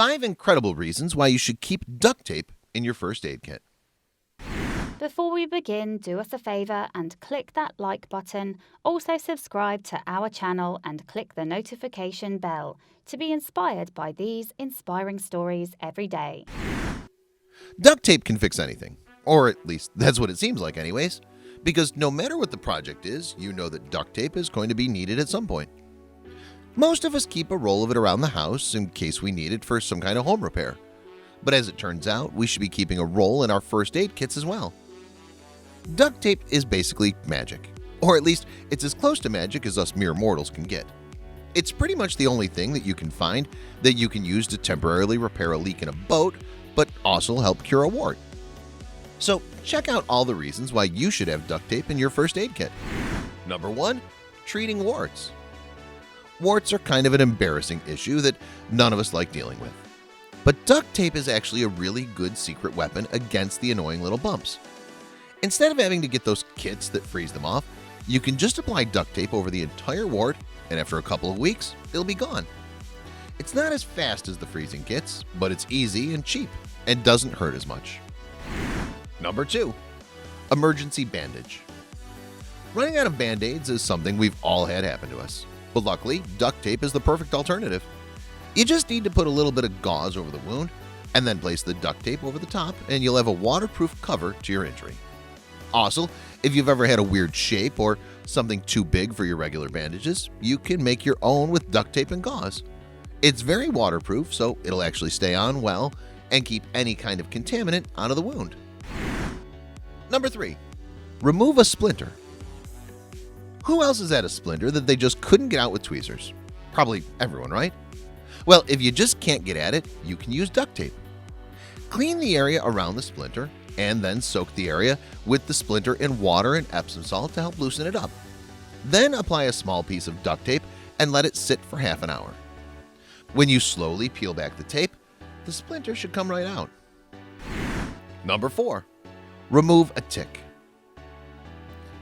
5 incredible reasons why you should keep duct tape in your first aid kit. Before we begin, do us a favor and click that like button. Also subscribe to our channel and click the notification bell to be inspired by these inspiring stories every day. Duct tape can fix anything, or at least that's what it seems like anyways, because no matter what the project is, you know that duct tape is going to be needed at some point. Most of us keep a roll of it around the house in case we need it for some kind of home repair. But as it turns out, we should be keeping a roll in our first aid kits as well. Duct tape is basically magic, or at least it's as close to magic as us mere mortals can get. It's pretty much the only thing that you can find that you can use to temporarily repair a leak in a boat, but also help cure a wart. So check out all the reasons why you should have duct tape in your first aid kit. Number 1. Treating warts. Warts are kind of an embarrassing issue that none of us like dealing with. But duct tape is actually a really good secret weapon against the annoying little bumps. Instead of having to get those kits that freeze them off, you can just apply duct tape over the entire wart, and after a couple of weeks, it'll be gone. It's not as fast as the freezing kits, but it's easy and cheap and doesn't hurt as much. Number 2. Emergency bandage. Running out of band-aids is something we've all had happen to us, but luckily, duct tape is the perfect alternative. You just need to put a little bit of gauze over the wound and then place the duct tape over the top, and you'll have a waterproof cover to your injury. Also, if you've ever had a weird shape or something too big for your regular bandages, you can make your own with duct tape and gauze. It's very waterproof, so it'll actually stay on well and keep any kind of contaminant out of the wound. Number 3. Remove a splinter. Who else has had a splinter that they just couldn't get out with tweezers? Probably everyone, right? Well, if you just can't get at it, you can use duct tape. Clean the area around the splinter and then soak the area with the splinter in water and Epsom salt to help loosen it up. Then apply a small piece of duct tape and let it sit for half an hour. When you slowly peel back the tape, the splinter should come right out. Number 4. Remove a tick.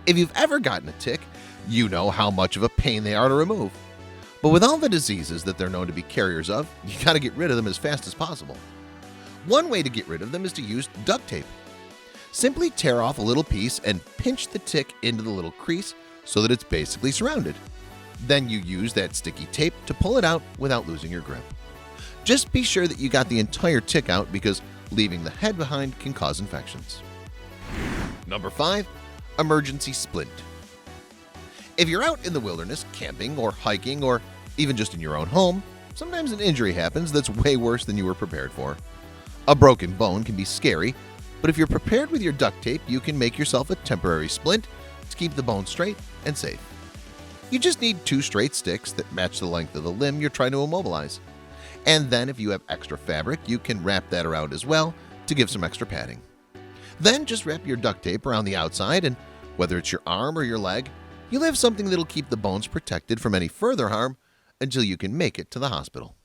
If you've ever gotten a tick, you know how much of a pain they are to remove. But with all the diseases that they're known to be carriers of, you gotta get rid of them as fast as possible. One way to get rid of them is to use duct tape. Simply tear off a little piece and pinch the tick into the little crease so that it's basically surrounded. Then you use that sticky tape to pull it out without losing your grip. Just be sure that you got the entire tick out because leaving the head behind can cause infections. Number 5. Emergency splint. If you're out in the wilderness camping or hiking or even just in your own home, sometimes an injury happens that's way worse than you were prepared for. A broken bone can be scary, but if you're prepared with your duct tape, you can make yourself a temporary splint to keep the bone straight and safe. You just need 2 straight sticks that match the length of the limb you're trying to immobilize. And then if you have extra fabric, you can wrap that around as well to give some extra padding. Then just wrap your duct tape around the outside, and whether it's your arm or your leg, you'll have something that'll keep the bones protected from any further harm until you can make it to the hospital.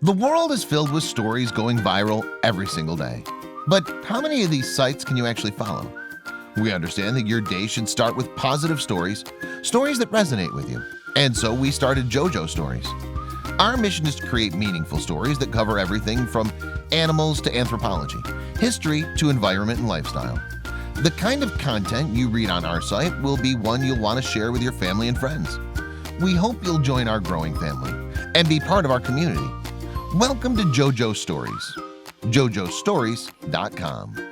The world is filled with stories going viral every single day. But how many of these sites can you actually follow? We understand that your day should start with positive stories, stories that resonate with you. And so we started JoJo Stories. Our mission is to create meaningful stories that cover everything from animals to anthropology, history to environment and lifestyle. The kind of content you read on our site will be one you'll want to share with your family and friends. We hope you'll join our growing family and be part of our community. Welcome to JoJo Stories. JoJoStories.com.